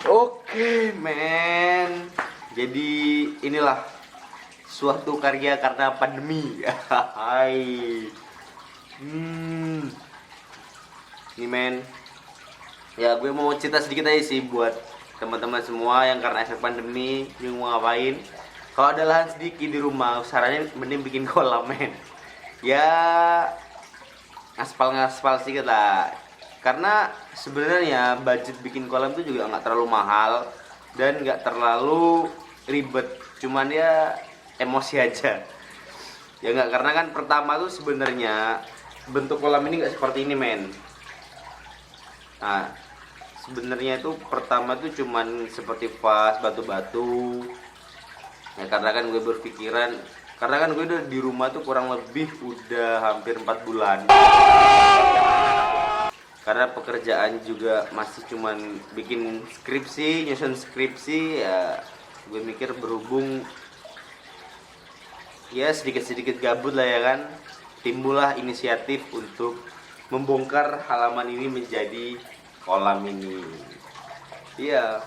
Oke, men. Jadi inilah suatu karya karena pandemi. Hai. Hmm. Ini men. Ya, gue mau cerita sedikit aja sih buat teman-teman semua yang karena efek pandemi bingung mau ngapain. Kalau ada lahan sedikit di rumah, sarannya mending bikin kolam, men. Ya, ngaspal-ngaspal sedikit lah. Karena sebenarnya budget bikin kolam itu juga nggak terlalu mahal dan nggak terlalu ribet. Cuman ya emosi aja. Ya nggak, karena kan pertama tuh sebenarnya bentuk kolam ini nggak seperti ini, men. Nah, sebenarnya itu pertama tuh cuman seperti vas, batu-batu. Ya karena kan gue berpikiran, karena kan gue udah di rumah tuh kurang lebih udah hampir 4 bulan. Karena pekerjaan juga masih cuman bikin skripsi, nyusun skripsi, ya gue mikir berhubung ya sedikit-sedikit gabut lah ya kan, timbullah inisiatif untuk membongkar halaman ini menjadi kolam ini. Iya,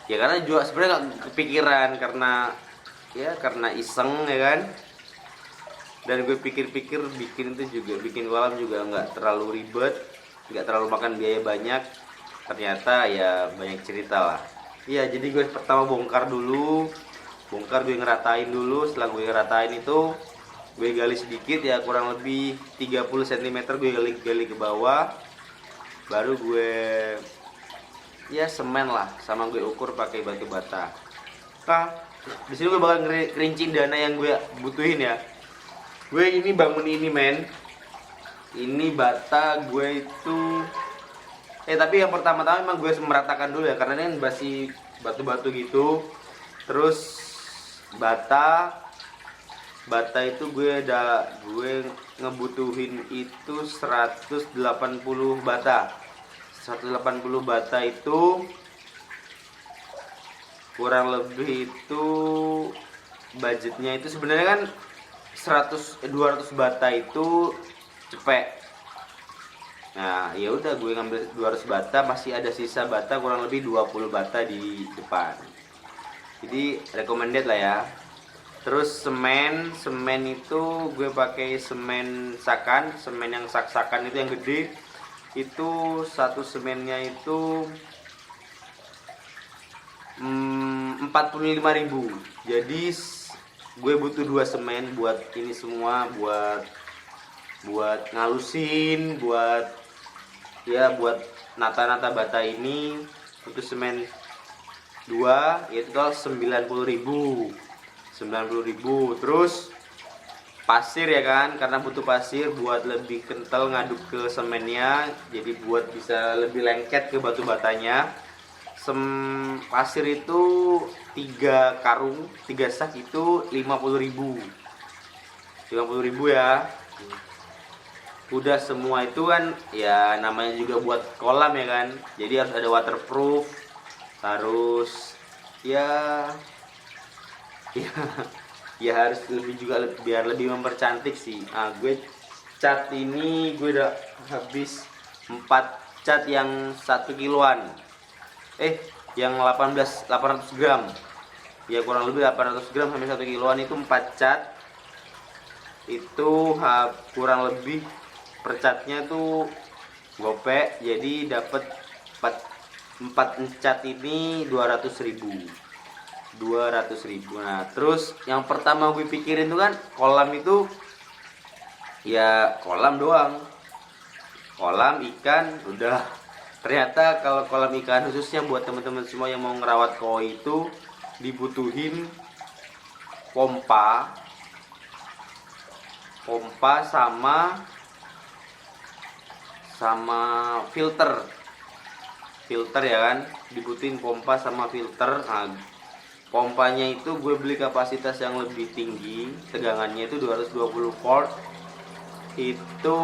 ya karena juga sebenarnya nggak kepikiran, karena iseng ya kan. Dan gue pikir-pikir bikin itu juga, bikin kolam juga nggak terlalu ribet, nggak terlalu makan biaya banyak. Ternyata ya banyak cerita lah. Iya, jadi gue pertama bongkar dulu, gue ngeratain dulu. Setelah gue ngeratain itu gue gali sedikit, ya kurang lebih 30 cm gue gali ke bawah. Baru gue ya semen lah, sama gue ukur pakai batu bata. Nah, di sini gue bakal ngerincin dana yang gue butuhin ya. Gue ini bangun ini, men. Ini bata gue itu tapi yang pertama-tama emang gue meratakan dulu ya, karena ini masih batu-batu gitu. Terus bata itu gue ngebutuhin itu 180 bata. 180 bata itu kurang lebih itu budgetnya itu sebenarnya kan 200 bata itu cepet. Nah, ya udah gue ngambil 200 bata, masih ada sisa bata kurang lebih 20 bata di depan. Jadi recommended lah ya. Terus semen itu gue pakai semen sakan, semen yang sak-sakan itu yang gede. Itu satu semennya itu 45.000. Jadi gue butuh 2 semen buat ini semua, buat ngalusin, buat nata-nata bata ini. Butuh semen 2, yaitu total 90.000. Terus pasir ya kan, karena butuh pasir buat lebih kental ngaduk ke semennya, jadi buat bisa lebih lengket ke batu batanya. Pasir itu 3 karung, 3 sak itu 50.000 ya. Udah semua itu kan ya namanya juga buat kolam ya kan, jadi harus ada waterproof. Harus ya ya ya harus lebih juga, biar lebih mempercantik sih. Nah, gue cat ini gue udah habis 4 cat yang 1 kiloan, yang 800 gram, ya kurang lebih 800 gram sampai 1 kiloan. Itu 4 cat itu kurang lebih per catnya tuh gopek, jadi dapat 4 cat ini 200.000. Nah, terus yang pertama gue pikirin tuh kan kolam itu ya kolam doang, kolam ikan udah. Ternyata kalau kolam ikan, khususnya buat teman-teman semua yang mau ngerawat koi, itu dibutuhin pompa sama filter ya kan, dibutuhin pompa sama filter. Nah, pompanya itu gue beli kapasitas yang lebih tinggi, tegangannya itu 220 volt. Itu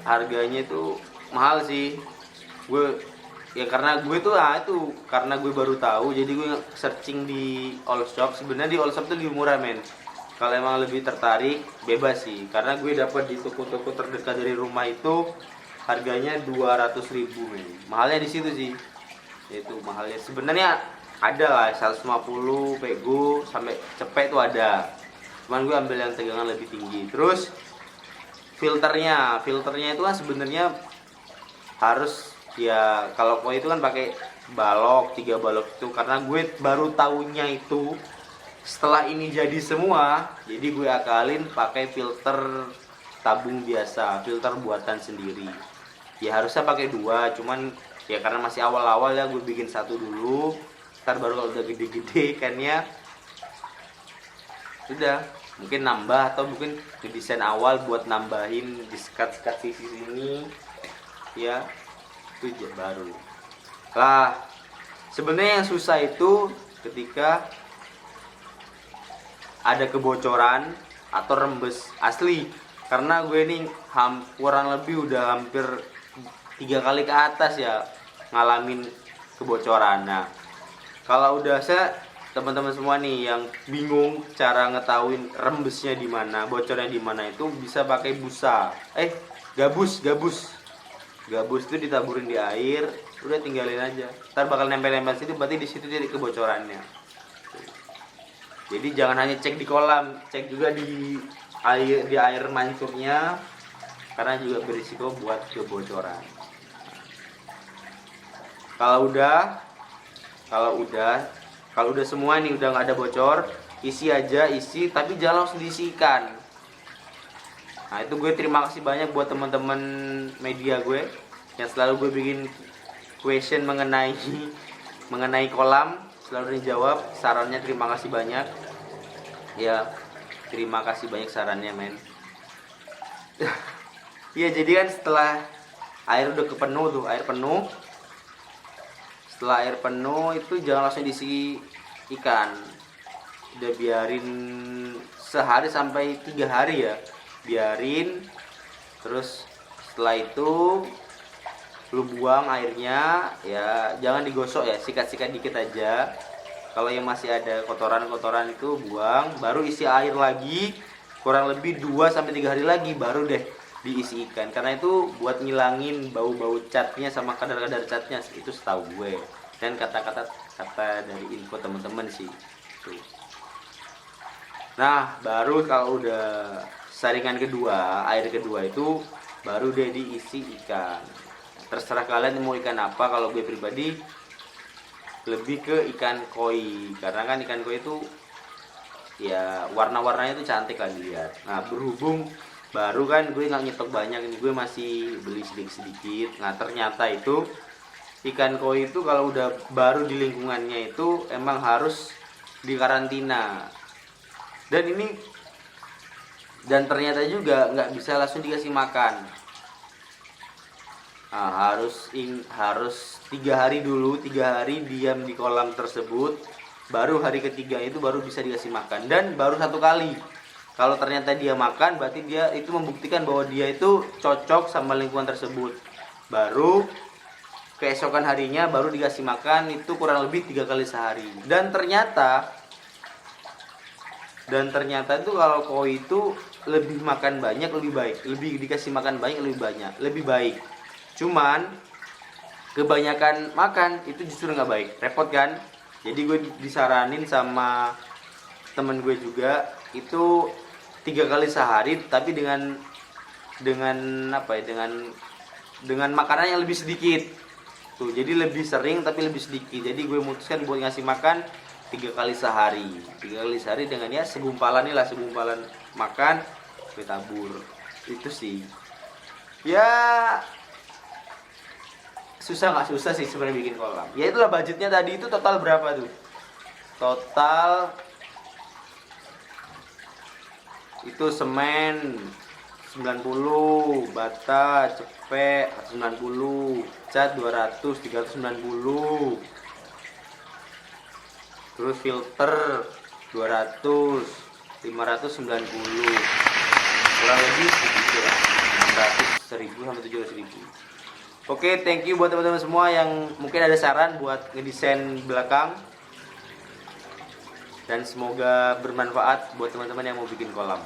harganya itu mahal sih. Karena gue baru tahu, jadi gue searching di all shop. Sebenarnya di all shop tuh lebih murah, men. Kalau emang lebih tertarik, bebas sih. Karena gue dapat di toko-toko terdekat dari rumah itu harganya 200.000, men. Mahalnya di situ sih. Itu mahalnya sebenarnya ada lah 150 pego sampai cepet tuh ada, cuman gue ambil yang tegangan lebih tinggi. Terus filternya itu kan sebenarnya harus ya, kalau koi itu kan pakai balok 3 balok itu, karena gue baru tahunya itu setelah ini jadi semua. Jadi gue akalin pakai filter tabung biasa, filter buatan sendiri. Ya harusnya pakai 2, cuman ya karena masih awal-awal ya gue bikin 1 dulu. Ntar baru kalau udah gede-gede kan ya udah mungkin nambah, atau mungkin desain awal buat nambahin di sekat-sekat sisi sini ya, itu baru lah. Sebenarnya yang susah itu ketika ada kebocoran atau rembes asli, karena gue ini kurang lebih udah hampir 3 kali ke atas ya ngalamin kebocoran. Nah, kalau udah teman-teman semua nih yang bingung cara ngetahuin rembesnya di mana, bocornya di mana, itu bisa pakai busa. Gabus itu ditaburin di air, udah tinggalin aja. Ntar bakal nempel-nempel situ, berarti di situ jadi kebocorannya. Jadi jangan hanya cek di kolam, cek juga di air mancurnya, karena juga berisiko buat kebocoran. Kalau udah semua nih, udah nggak ada bocor, isi tapi jangan langsung diisikan. Nah, itu gue terima kasih banyak buat teman-teman media gue yang selalu gue bikin question mengenai kolam, selalu dijawab. Sarannya terima kasih banyak ya, terima kasih banyak sarannya men. Iya, jadi kan setelah air udah penuh, setelah air penuh itu jangan langsung diisi ikan, udah biarin sehari sampai 3 hari ya, biarin. Terus setelah itu lu buang airnya ya, jangan digosok ya, sikat-sikat dikit aja. Kalau yang masih ada kotoran-kotoran itu buang, baru isi air lagi kurang lebih 2-3 hari lagi, baru deh diisi ikan. Karena itu buat ngilangin bau-bau catnya sama kadar-kadar catnya, itu setahu gue dan kata-kata dari info teman-teman sih tuh. Nah, baru kalau udah saringan kedua, air kedua itu baru deh diisi ikan. Terserah kalian mau ikan apa. Kalau gue pribadi lebih ke ikan koi, karena kan ikan koi itu ya warna-warnanya itu cantik lah dilihat. Nah, berhubung baru kan gue nggak nyetok banyak, ini gue masih beli sedikit-sedikit. Nah, ternyata itu ikan koi itu kalau udah baru di lingkungannya itu emang harus dikarantina. Dan ternyata juga nggak bisa langsung dikasih makan. Nah, harus 3 hari dulu, 3 hari diam di kolam tersebut, baru hari ketiga itu baru bisa dikasih makan. Dan baru 1 kali, kalau ternyata dia makan, berarti dia itu membuktikan bahwa dia itu cocok sama lingkungan tersebut. Baru keesokan harinya baru dikasih makan, itu kurang lebih 3 kali sehari. Dan ternyata itu kalau koi itu lebih makan banyak lebih baik, lebih dikasih makan banyak lebih baik. Cuman kebanyakan makan itu justru nggak baik, repot kan. Jadi gue disaranin sama temen gue juga itu 3 kali sehari, tapi dengan makanan yang lebih sedikit tuh. Jadi lebih sering tapi lebih sedikit. Jadi gue memutuskan buat ngasih makan 3 kali sehari. 3 kali sehari dengan ya segumpalan makan gue tabur. Itu sih ya, susah nggak susah sih sebenarnya bikin kolam. Ya itulah budgetnya tadi itu. Total berapa tuh? Total itu semen 90, bata, cepek 190, cat 200, 390, terus filter 200, 590, kurang lebih segitu lah, 600.000 sampai 700.000. Oke, thank you buat teman-teman semua yang mungkin ada saran buat ngedesain belakang, dan semoga bermanfaat buat teman-teman yang mau bikin kolam.